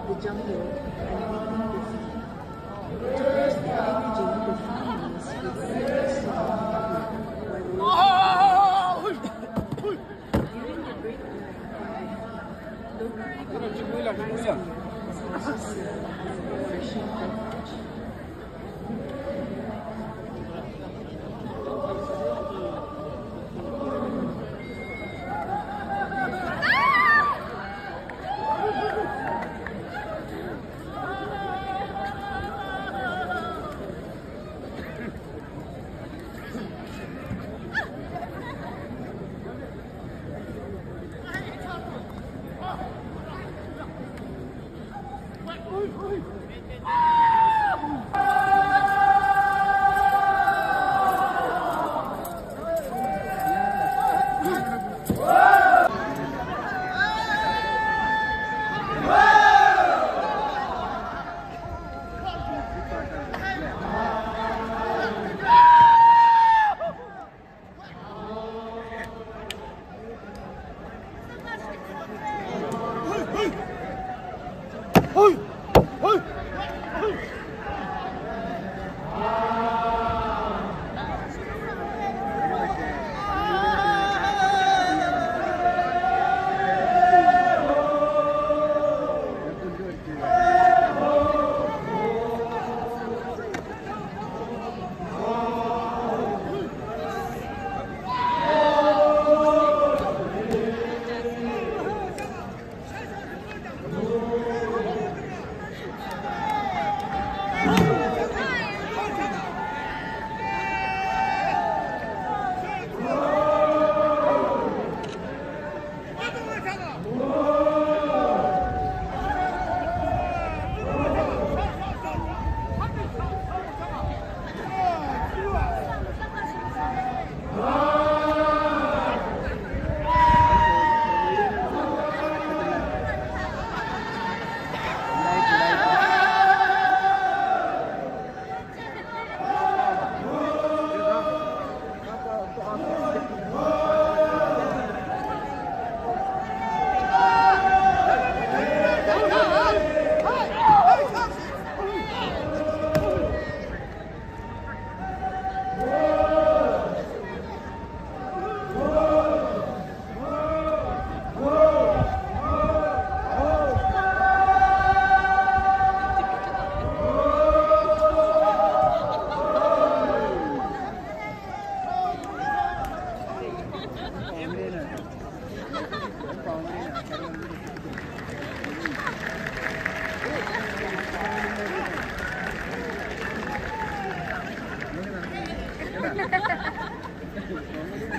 the jungle, and breathing the sea. To boost their energy, the females would sing a song while during the break time, local also serve as a refreshing beverage.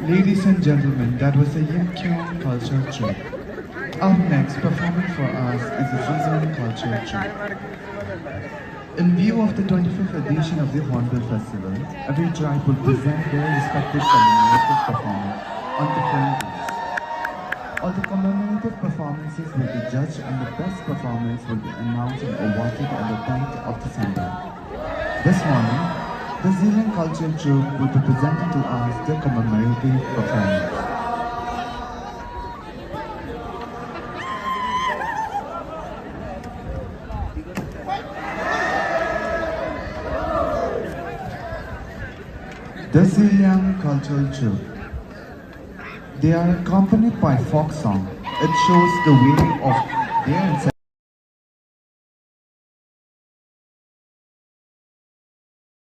Ladies and gentlemen, that was a Yimkyong culture trip. Up next, performing for us is a Zizan culture trip. In view of the 25th edition of the Hornbill Festival, every tribe will present their respective commemorative performance on different days. All the commemorative performances will be judged and the best performance will be announced and awarded on the 10th of December. This morning, the Zealand Cultural Troupe will be presenting to us their commemorative performance. The Zealand Cultural Troupe. They are accompanied by folk song. It shows the way of their ancestors.